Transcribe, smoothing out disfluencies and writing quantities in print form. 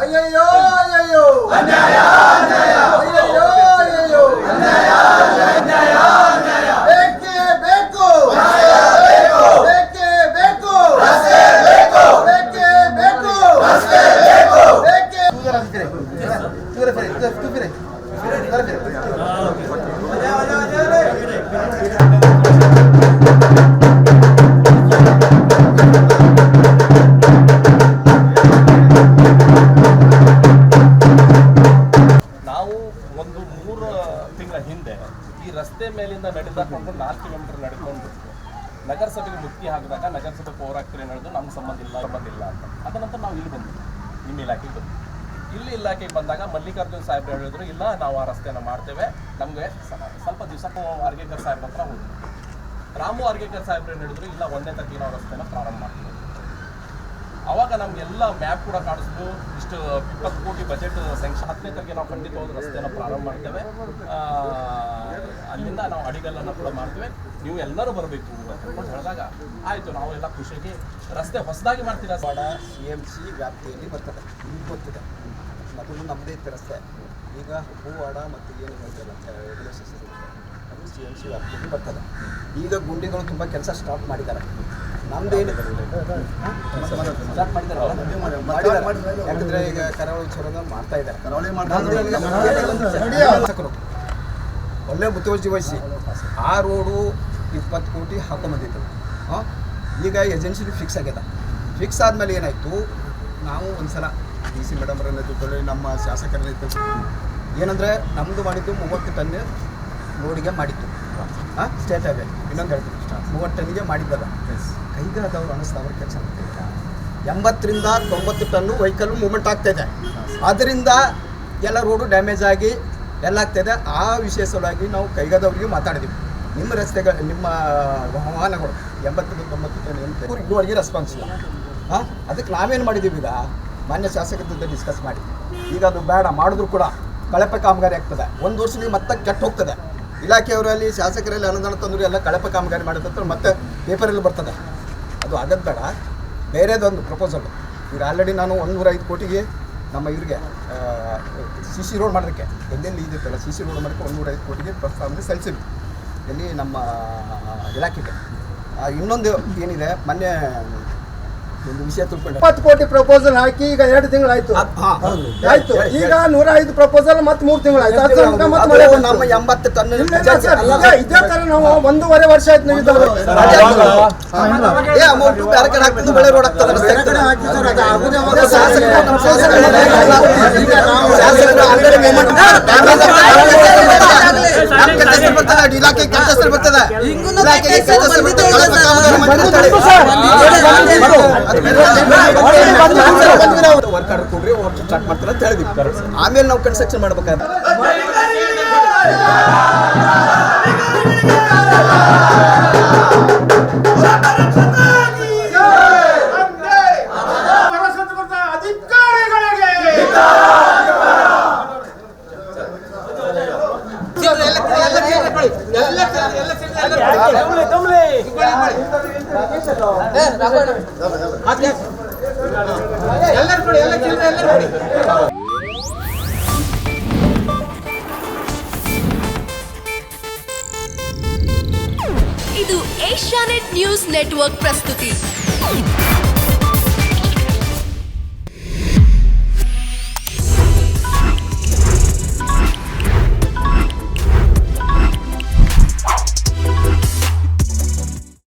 ಅಯ್ಯಯ್ಯೋ ಅಯ್ಯಯ್ಯೋ ಅನ್ಯಾಯ ಅನ್ಯಾಯ ಅಯ್ಯಯ್ಯೋ ಅಯ್ಯಯ್ಯೋ ಅನ್ಯಾಯ ಅನ್ಯಾಯ ಅನ್ಯಾಯ ಬೇಕೇ ಬೇಕು ಬೇಕೇ ಬೇಕು ಬೇಕೇ ಬೇಕು ಬೇಕೇ ನಾವು ಒಂದು 3 ತಿಂಗಳ ಹಿಂದೆ ಈ ರಸ್ತೆ ಮೇಲಿಂದ ನಡೆದುಕೊಂಡು 4 ಕಿಲೋಮೀಟರ್ ನಡೆದುಕೊಂಡು ನಗರಸಭೆಗೆ ಮುತ್ತಿ ಹಾಕಿದಾಗ ನಗರಸಭೆ ಪೌರಾಯುಕ್ತರು ನಡೆದು ನಮ್ಗೆ ಸಂಬಂಧ ಇಲ್ಲ ಅಂತ ಅದ ನಂತರ ನಾವು ಇಲ್ಲಿ ಬಂದ್ವಿ, ನಿಮ್ಮ ಇಲಾಖೆಗೆ ಬಂದ್ವಿ. ಇಲ್ಲಿ ಇಲಾಖೆಗೆ ಬಂದಾಗ ಮಲ್ಲಿಕಾರ್ಜುನ್ ಸಾಹೇಬ್ರು ಹೇಳಿದ್ರು, ಇಲ್ಲ ನಾವು ಆ ರಸ್ತೆನ ಮಾಡ್ತೇವೆ, ನಮಗೆ ಸ್ವಲ್ಪ ದಿವಸಕ್ಕೂ ಅರ್ಗೇಕರ್ ಸಾಹೇಬ್ರ ಹತ್ರ ಹೋದ್ವಿ. ರಾಮು ಅರ್ಗೇಕರ್ ಸಾಹೇಬ್ರು ಹೇಳಿದ್ರು, ಇಲ್ಲ 1ನೇ ತಾರೀಕಿಗೆ ನಾವು ರಸ್ತೆನ ಪ್ರಾರಂಭ ಮಾಡ್ತೀವಿ. ಅವಾಗ ನಮಗೆಲ್ಲ ಮ್ಯಾಪ್ ಕೂಡ ಕಾಣಿಸ್ತು, ಇಷ್ಟು 20 ಕೋಟಿ ಬಜೆಟ್ ಸ್ಯಾಂಕ್ಷನ್, 10ನೇ ತಾರೀಕಿಗೆ ನಾವು ಖಂಡಿತವಾದ ರಸ್ತೆನ ಪ್ರಾರಂಭ ಮಾಡ್ತೇವೆ, ಅಲ್ಲಿಂದ ನಾವು ಅಡಿಗಲ್ಲನ್ನು ಕೂಡ ಮಾಡ್ತೇವೆ, ನೀವು ಎಲ್ಲರೂ ಬರಬೇಕು ಅಂತ ಹೇಳಿದಾಗ ಆಯಿತು, ನಾವು ಎಲ್ಲ ಖುಷಿಯಾಗಿ ರಸ್ತೆ ಹೊಸದಾಗಿ ಮಾಡ್ತೀರಾ. CMC ವ್ಯಾಪ್ತಿಯಲ್ಲಿ ಬರ್ತದೆ, ನಿಮ್ಗೆ ಗೊತ್ತಿದೆ. ಮೊದಲು ನಮ್ಮದೇ ಇತ್ತು ರಸ್ತೆ, ಈಗ ಹೂವಾಡ ಮತ್ತು ಏನು ಹೇಳ್ತಲ್ಲ ರೆಗ್ಯುಲೇಷನ್ಸ್ ಅದು CMC ವ್ಯಾಪ್ತಿಯಲ್ಲಿ ಬರ್ತದೆ. ಈಗ ಗುಂಡಿಗಳು ತುಂಬ ಕೆಲಸ ಸ್ಟಾರ್ಟ್ ಮಾಡಿದ್ದಾರೆ. ನಮ್ದೇನು ಸ್ಟಾರ್ಟ್ ಮಾಡಿದ್ದಾರೆ, ಯಾಕಂದರೆ ಈಗ ಕರಾವಳಿ ಉತ್ಸವನ ಮಾಡ್ತಾ ಇದ್ದಾರೆ. ಒಳ್ಳೆ ಮುತುವರ್ಜಿ ವಹಿಸಿ ಆ ರೋಡು 20 ಕೋಟಿ ಹಾಕೊಂಬಂದಿತ್ತು. ಈಗ ಏಜೆನ್ಸಿದು ಫಿಕ್ಸ್ ಆಗಿದೆ. ಫಿಕ್ಸ್ ಆದಮೇಲೆ ಏನಾಯಿತು, ನಾವು ಒಂದು ಸಲ DC ಮೇಡಮ್ರನ್ನ ಜೊತೆ ನಮ್ಮ ಶಾಸಕರ ಏನಂದರೆ ನಮ್ಮದು ಮಾಡಿದ್ದು 30 ಟನ್ ರೋಡಿಗೆ ಮಾಡಿತ್ತು, ಸ್ಟೇಟ್ ಹೈವೇ. ಇನ್ನೊಂದು ಹೇಳ್ತೀವಿ, 30 ಟನ್ನಿಗೆ ಮಾಡಿದ್ದಲ್ಲ. ಕೈಗಾದವರು ಅನಿಸ್ದವ್ರು ಕೆಲಸ ಮಾಡ್ತಿದ್ದಾರೆ. 80ರಿಂದ 90 ಟನ್ನು ವೆಹಿಕಲ್ ಮೂವ್ಮೆಂಟ್ ಆಗ್ತಾಯಿದೆ. ಆದ್ದರಿಂದ ಎಲ್ಲ ರೋಡು ಡ್ಯಾಮೇಜ್ ಆಗಿ ಎಲ್ಲ ಆಗ್ತಾಯಿದೆ. ಆ ವಿಷಯ ಸಲುವಾಗಿ ನಾವು ಕೈಗಾದವ್ರಿಗೆ ಮಾತಾಡಿದ್ದೀವಿ, ನಿಮ್ಮ ರಸ್ತೆಗಳು ನಿಮ್ಮ ವಾಹನಗಳು 80-90 ಟನ್ ಏನು ಇದುವರೆಗೆ ರೆಸ್ಪಾನ್ಸ್ ಇಲ್ಲ. ಅದಕ್ಕೆ ನಾವೇನು ಮಾಡಿದ್ದೀವಿ, ಈಗ ಮಾನ್ಯ ಶಾಸಕರ ಜೊತೆ ಡಿಸ್ಕಸ್ ಮಾಡಿ, ಈಗ ಅದು ಬೇಡ ಮಾಡಿದ್ರು ಕೂಡ ಕಳಪೆ ಕಾಮಗಾರಿ ಆಗ್ತದೆ, 1 ವರ್ಷದಲ್ಲಿ ಮತ್ತೆ ಕೆಟ್ಟು ಹೋಗ್ತದೆ. ಇಲಾಖೆಯವರಲ್ಲಿ ಶಾಸಕರಲ್ಲಿ ಅನುದಾನ ತಂದರು ಎಲ್ಲ ಕಳಪೆ ಕಾಮಗಾರಿ ಮಾಡಿದ್ರೆ ಮತ್ತೆ ಪೇಪರಲ್ಲಿ ಬರ್ತದೆ. ಅದು ಆಗೋದು ಬೇಡ, ಬೇರೆದೊಂದು ಪ್ರಪೋಸಲ್. ಈಗ ಆಲ್ರೆಡಿ ನಾನು 105 ಕೋಟಿಗೆ ನಮ್ಮ ಇವ್ರಿಗೆ CC ರೋಡ್ ಮಾಡೋದಕ್ಕೆ ಎಲ್ಲೆಲ್ಲಿ ಇದಿತ್ತಲ್ಲ CC ರೋಡ್ ಮಾಡೋಕ್ಕೆ 105 ಕೋಟಿಗೆ ಪ್ರಸ್ತಾವನೆ ಸಲ್ಲಿಸಿದ್ವಿ ಎಲ್ಲಿ ನಮ್ಮ ಇಲಾಖೆಗೆ. ಇನ್ನೊಂದು ಏನಿದೆ, ಮೊನ್ನೆ ಒಂದು ವಿಷಯ ತಿಳ್ಕೊಂಡೆ, 20 ಕೋಟಿ ಪ್ರಪೋಸಲ್ ಹಾಕಿ ಈಗ 2 ತಿಂಗಳಾಯ್ತು. ಆಯ್ತು, ಈಗ 105 ಪ್ರಪೋಸಲ್ ಮತ್ತೆ 3 ತಿಂಗಳಾಯ್ತು. ನಮ್ಮ 80 ಟನ್ ಇದೇ ತರ ನಾವು 1.5 ವರ್ಷ ಆಯ್ತು. ಅಮೌಂಟ್ ಬೇರೆ ಕಡೆ ಹಾಕ್ತಿದ್ದು ಬೆಳೆ ರೋಡ್ ಆಗ್ತದೆ. ಇಲಾಖೆ ಕೆಲಸ ಬರ್ತದೆ, ವರ್ಕ್ ಆರ್ಡರ್ ಕೊಡ್ರಿ, ವರ್ಕ್ ಸ್ಟಾರ್ಟ್ ಮಾಡ್ತಾರೆ ಅಂತ ಹೇಳಿದ್ವಿ. ಆಮೇಲೆ ನಾವು ಕನ್ಸ್ಟ್ರಕ್ಷನ್ ಮಾಡ್ಬೇಕಾದ್ರೆ ಇದು ಏಷ್ಯಾನೆಟ್ ನ್ಯೂಸ್ ನೆಟ್ವರ್ಕ್ ಪ್ರಸ್ತುತಿ.